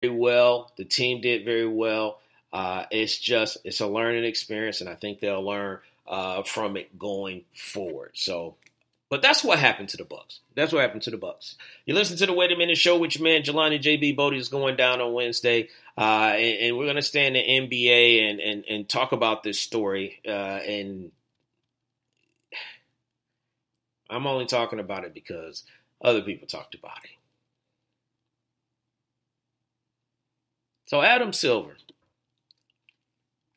very well. The team did very well. It's a learning experience, and I think they'll learn from it going forward. So, but that's what happened to the Bucks. That's what happened to the Bucks. You listen to the Wait a Minute show with your man Jelani JB Bodie is going down on Wednesday, and we're going to stay in the NBA and talk about this story. And I'm only talking about it because other people talked about it. So Adam Silver,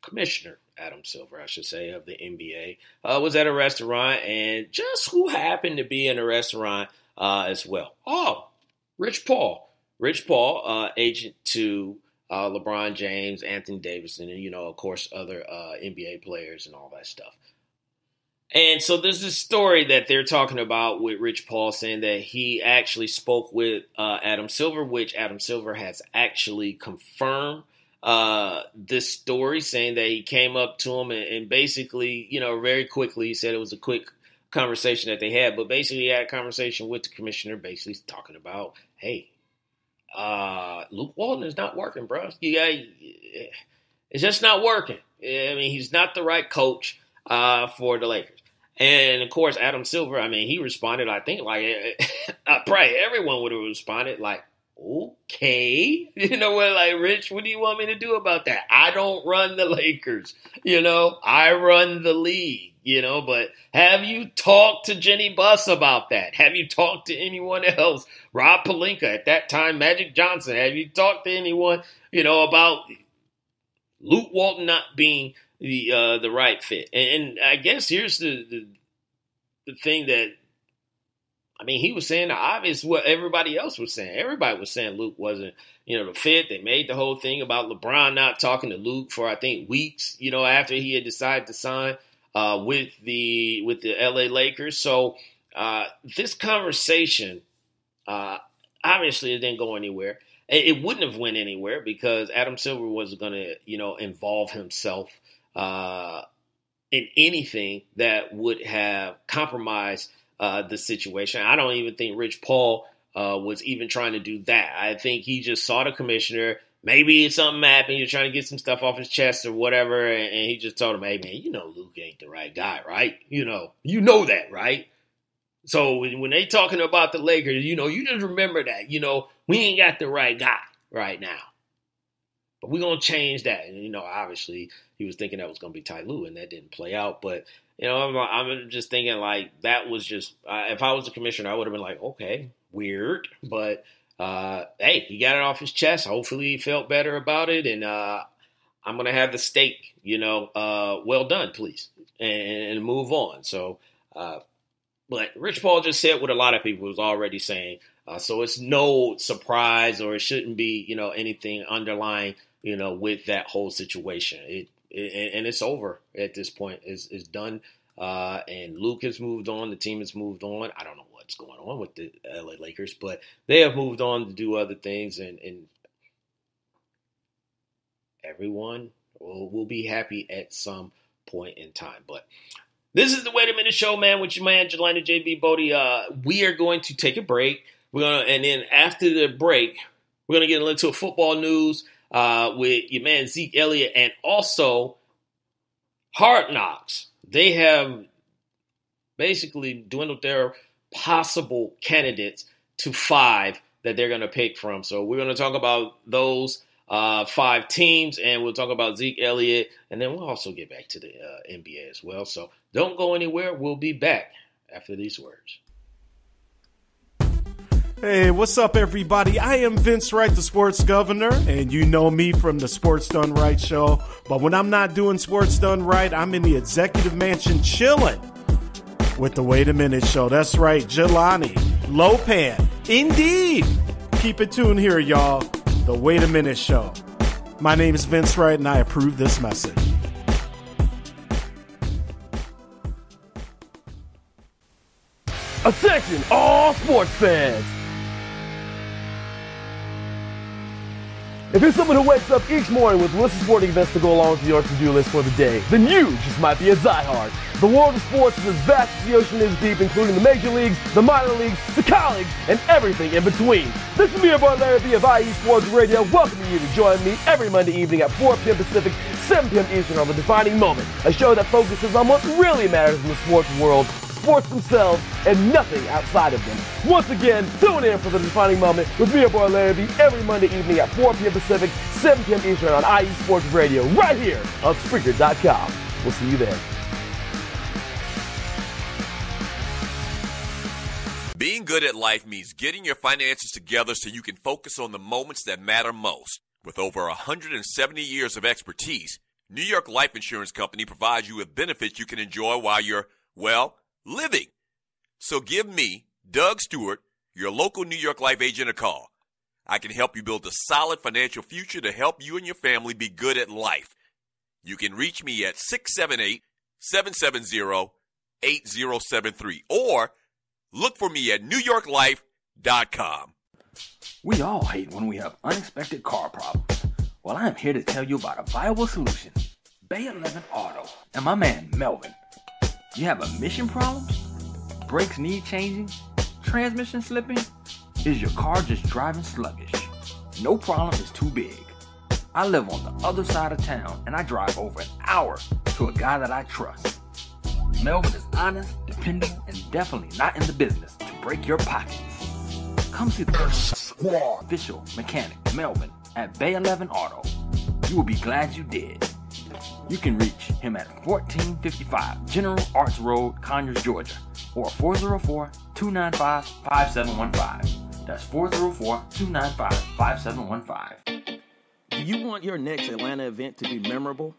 Commissioner Adam Silver, I should say, of the NBA, was at a restaurant, and just who happened to be in a restaurant as well? Oh, Rich Paul. Rich Paul, agent to LeBron James, Anthony Davis, and, of course, other NBA players and all that stuff. And so there's this story that they're talking about with Rich Paul saying that he actually spoke with Adam Silver, which Adam Silver has actually confirmed this story, saying that he came up to him and basically, very quickly, he said it was a quick conversation that they had, but basically he had a conversation with the commissioner, basically talking about, hey, Luke Walton is not working, bro. It's just not working. I mean, he's not the right coach for the Lakers. And, of course, Adam Silver, he responded, I think, like, probably everyone would have responded, like, okay. You know what, like, Rich, what do you want me to do about that? I don't run the Lakers, I run the league, but have you talked to Jenny Buss about that? Have you talked to anyone else? Rob Pelinka, at that time, Magic Johnson, have you talked to anyone, about Luke Walton not being the right fit? And I guess here's the thing that, he was saying the obvious, what everybody else was saying. Everybody was saying Luke wasn't, the fit. They made the whole thing about LeBron not talking to Luke for, I think, weeks, after he had decided to sign with the LA Lakers. So this conversation, obviously it didn't go anywhere. It wouldn't have went anywhere because Adam Silver was going to, involve himself in anything that would have compromised the situation. I don't even think Rich Paul was even trying to do that. I think he just saw the commissioner. Maybe something happened. He was trying to get some stuff off his chest or whatever, and he just told him, hey, man, Luke ain't the right guy, right? You know that, right? So when they talking about the Lakers, you just remember that. We ain't got the right guy right now. But we're going to change that. And, obviously he was thinking that was going to be Ty Lue, and that didn't play out. But, I'm just thinking, like, that was just if I was the commissioner, I would have been like, okay, weird. But, hey, he got it off his chest. Hopefully he felt better about it. And I'm going to have the steak, well done, please, and move on. So, but Rich Paul just said what a lot of people was already saying. So it's no surprise, or it shouldn't be, anything underlying, with that whole situation. And it's over at this point. It's done. And Luke has moved on. The team has moved on. I don't know what's going on with the LA Lakers, but they have moved on to do other things. And everyone will be happy at some point in time. But this is the Wait a Minute show, man, with your man, Jelani JB Bodie. We are going to take a break. And then after the break, we're going to get into football news with your man Zeke Elliott, and also Hard Knocks. They have basically dwindled their possible candidates to 5 that they're going to pick from. So we're going to talk about those 5 teams, and we'll talk about Zeke Elliott, and then we'll also get back to the NBA as well. So don't go anywhere. We'll be back after these words. Hey, what's up, everybody? I am Vince Wright, the sports governor, and you know me from the Sports Done Right show. But when I'm not doing Sports Done Right, I'm in the executive mansion chilling with the Wait a Minute show. That's right, Jelani, Lopan, indeed. Keep it tuned here, y'all. The Wait a Minute show. My name is Vince Wright, and I approve this message. Attention, all sports fans. If you're someone who wakes up each morning with lists of sporting events to go along with your to-do list for the day, then you just might be a diehard. The world of sports is as vast as the ocean is deep, including the major leagues, the minor leagues, the college, and everything in between. This is me, your boy Larry B of IE Sports Radio, welcoming you to join me every Monday evening at 4 p.m. Pacific, 7 p.m. Eastern on The Defining Moment, a show that focuses on what really matters in the sports world, sports themselves, and nothing outside of them. Once again, tune in for The Defining Moment with me, your boy Larry B, every Monday evening at 4 p.m. Pacific, 7 p.m. Eastern on IE Sports Radio, right here on Spreaker.com. We'll see you there. Being good at life means getting your finances together so you can focus on the moments that matter most. With over 170 years of expertise, New York Life Insurance Company provides you with benefits you can enjoy while you're, well, living. So give me, Doug Stewart, your local New York Life agent, a call. I can help you build a solid financial future to help you and your family be good at life. You can reach me at 678-770-8073 or look for me at NewYorkLife.com. We all hate when we have unexpected car problems. Well, I am here to tell you about a viable solution. Bay 11 Auto and my man Melvin. You have emission problems? Brakes need changing? Transmission slipping? Is your car just driving sluggish? No problem is too big. I live on the other side of town and I drive over an hour to a guy that I trust. Melvin is honest, dependable, and definitely not in the business to break your pockets. Come see the official mechanic, Melvin, at Bay 11 Auto. You will be glad you did. You can reach him at 1455 General Arts Road, Conyers, Georgia, or 404-295-5715. That's 404-295-5715. Do you want your next Atlanta event to be memorable?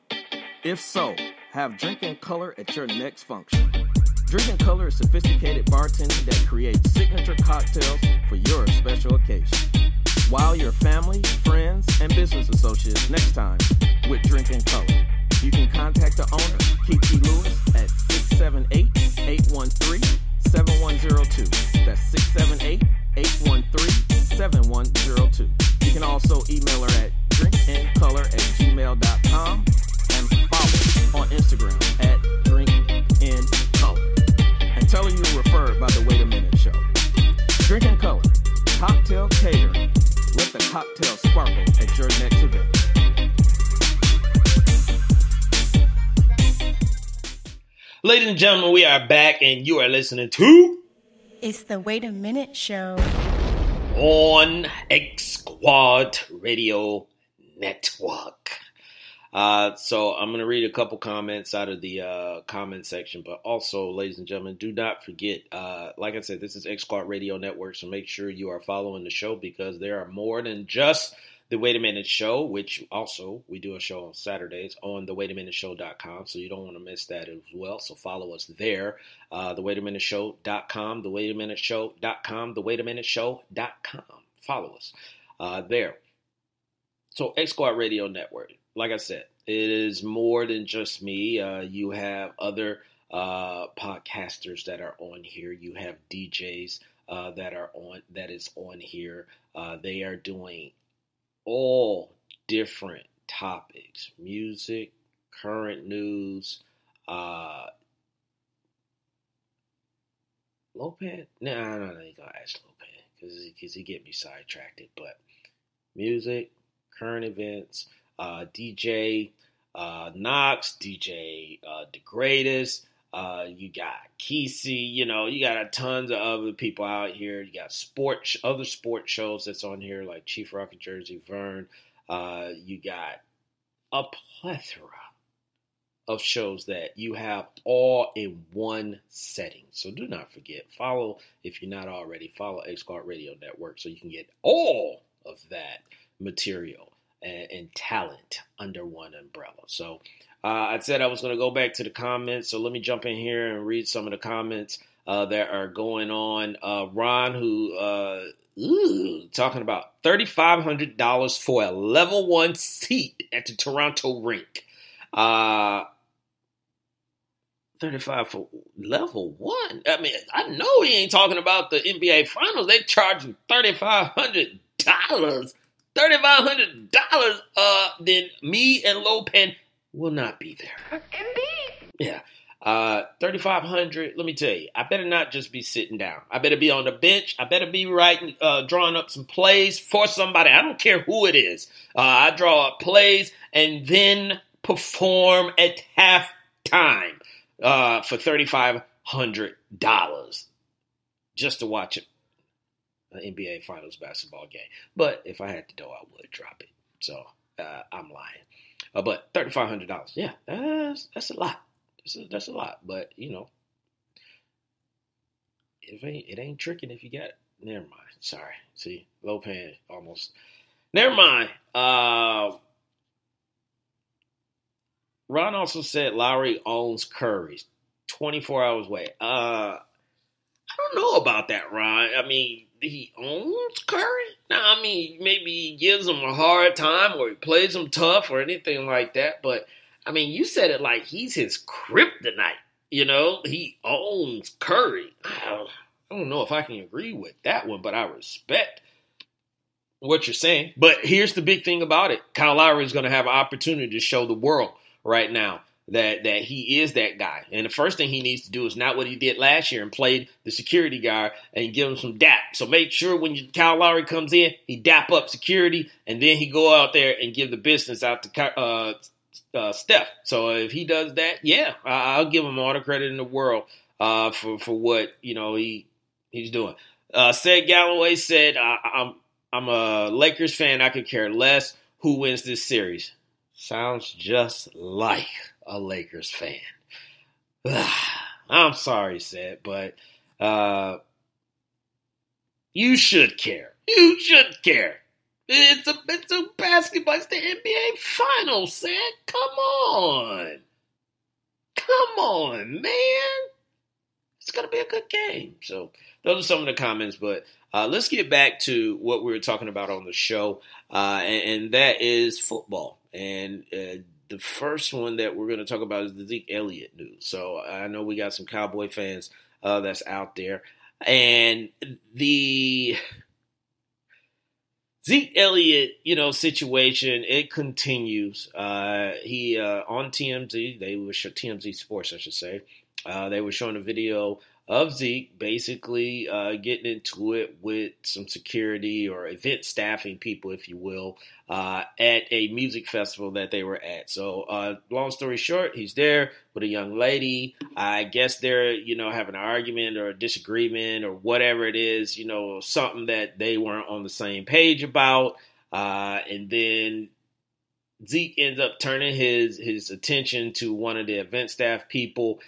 If so, have Drink and Color at your next function. Drink and Color is sophisticated bartending that creates signature cocktails for your special occasion. Wow your family, friends, and business associates next time with Drink and Color. You can contact the owner, Keith T. Lewis, at 678-813-7102. That's 678-813-7102. You can also email her at drinkandcolor@gmail.com and follow on Instagram at drinkandcolor. And tell her you were referred by the Wait a Minute Show. Drink and Color, cocktail catering. Let the cocktail sparkle at your next event. Ladies and gentlemen, we are back and you are listening to It's the Wait a Minute Show on X Squad Radio Network. So I'm going to read a couple comments out of the comment section, but also, ladies and gentlemen, do not forget, like I said, this is X Squad Radio Network, so make sure you are following the show because there are more than just the Wait a Minute Show, which also we do a show on Saturdays on thewaitaminuteshow.com, so you don't want to miss that as well. So follow us there, thewaitaminuteshow.com, thewaitaminuteshow.com, thewaitaminuteshow.com. Follow us there. So X Squad Radio Network, like I said, it is more than just me. You have other podcasters that are on here. You have DJs that is on here. They are doing all different topics: music, current news, Lopez. No, you gotta ask Lopez because he get me sidetracked. But music, current events, DJ Knox, DJ The Greatest. You got Kesey, you got tons of other people out here. You got other sports shows that's on here, like Chief Rock of Jersey, Vern. You got a plethora of shows that you have all in one setting. So do not forget, follow, if you're not already, follow X Squad Radio Network so you can get all of that material and talent under one umbrella. So I said I was going to go back to the comments, so let me jump in here and read some of the comments that are going on. Ron, who talking about $3,500 for a level 1 seat at the Toronto rink. 35 for level 1. I mean, I know he ain't talking about the NBA Finals. They charging $3,500. $3,500 then me and Lopan will not be there. Indeed. Yeah. 3,500. Let me tell you, I better not just be sitting down. I better be on the bench. I better be writing, drawing up some plays for somebody. I don't care who it is. I draw up plays and then perform at halftime for $3,500 just to watch an NBA Finals basketball game. But if I had to do, I would drop it. So I'm lying. But $3,500, yeah, that's a lot. That's a lot, but it ain't tricking if you got it. Never mind. Sorry. See, Lopan almost. Never mind. Ron also said Lowry owns Curry. 24 hours away. I don't know about that, Ron. I mean, he owns Curry? No, I mean, maybe he gives him a hard time or he plays him tough or anything like that, but I mean, you said it like he's his kryptonite, He owns Curry. I don't know if I can agree with that one, but I respect what you're saying. But here's the big thing about it. Kyle Lowry is going to have an opportunity to show the world right now that he is that guy. And the first thing he needs to do is not what he did last year and played the security guard and give him some dap. So make sure when Kyle Lowry comes in, he dap up security, and then he go out there and give the business out to Steph. So if he does that, yeah, I'll give him all the credit in the world for what he's doing. Said Galloway said, I'm a Lakers fan. I could care less who wins this series. Sounds just like a Lakers fan. I'm sorry, said, but you should care. You should care. It's a basketball. It's the NBA Finals, Sam. Come on, man. It's gonna be a good game. So those are some of the comments, but let's get back to what we were talking about on the show, and that is football. And the first one that we're going to talk about is the Zeke Elliott news. So I know we got some Cowboy fans that's out there, and the Zeke Elliott, situation, it continues. He on TMZ, TMZ Sports, I should say. They were showing a video of Zeke basically getting into it with some security or event staffing people, if you will, at a music festival that they were at. So long story short, he's there with a young lady. I guess they're, having an argument or a disagreement or whatever it is, something that they weren't on the same page about. And then Zeke ends up turning his attention to one of the event staff people,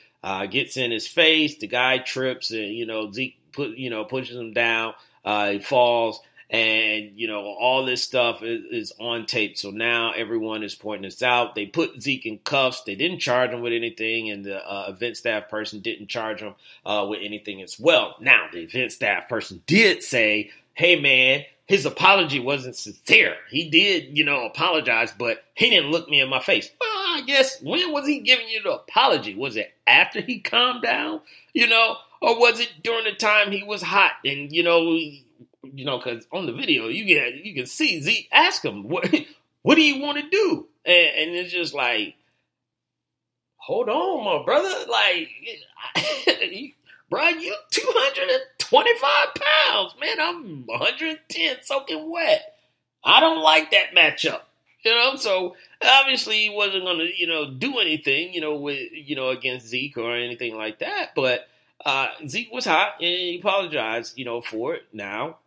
gets in his face. The guy trips and, Zeke pushes him down. He falls, and, all this stuff is on tape. So now everyone is pointing this out. They put Zeke in cuffs. They didn't charge him with anything, and the event staff person didn't charge him with anything as well. Now, the event staff person did say, hey, man, his apology wasn't sincere. He did, apologize, but he didn't look me in my face. Well, I guess, when was he giving you the apology? Was it after he calmed down, or was it during the time he was hot? And, because on the video, you can see Zeke ask him, what do you want to do? And it's just like, hold on, my brother. Like, bro, you 225 pounds, man. I'm 110 soaking wet. I don't like that matchup, So obviously he wasn't going to, do anything, with, against Zeke or anything like that. But Zeke was hot and he apologized, for it. Now,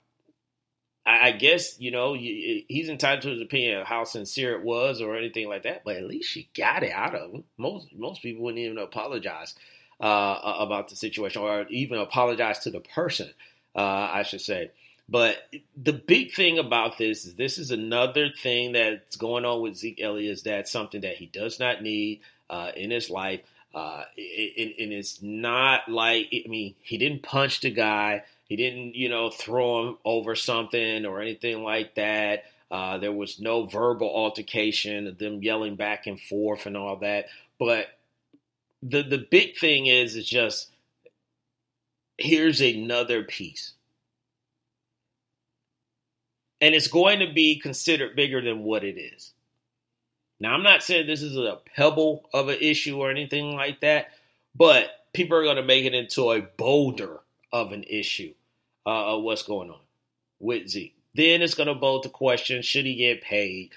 I guess, he's entitled to his opinion of how sincere it was or anything like that. But at least she got it out of him. Most people wouldn't even apologize about the situation, or even apologize to the person, I should say. But the big thing about this is another thing that's going on with Zeke Elliott, is that something that he does not need in his life. And it's not like, he didn't punch the guy. He didn't, throw him over something or anything like that. There was no verbal altercation of them yelling back and forth and all that. But the big thing is just, here's another piece. And it's going to be considered bigger than what it is. Now, I'm not saying this is a pebble of an issue or anything like that, but people are going to make it into a boulder of an issue of what's going on with Zeke. Then it's going to boil the question, should he get paid?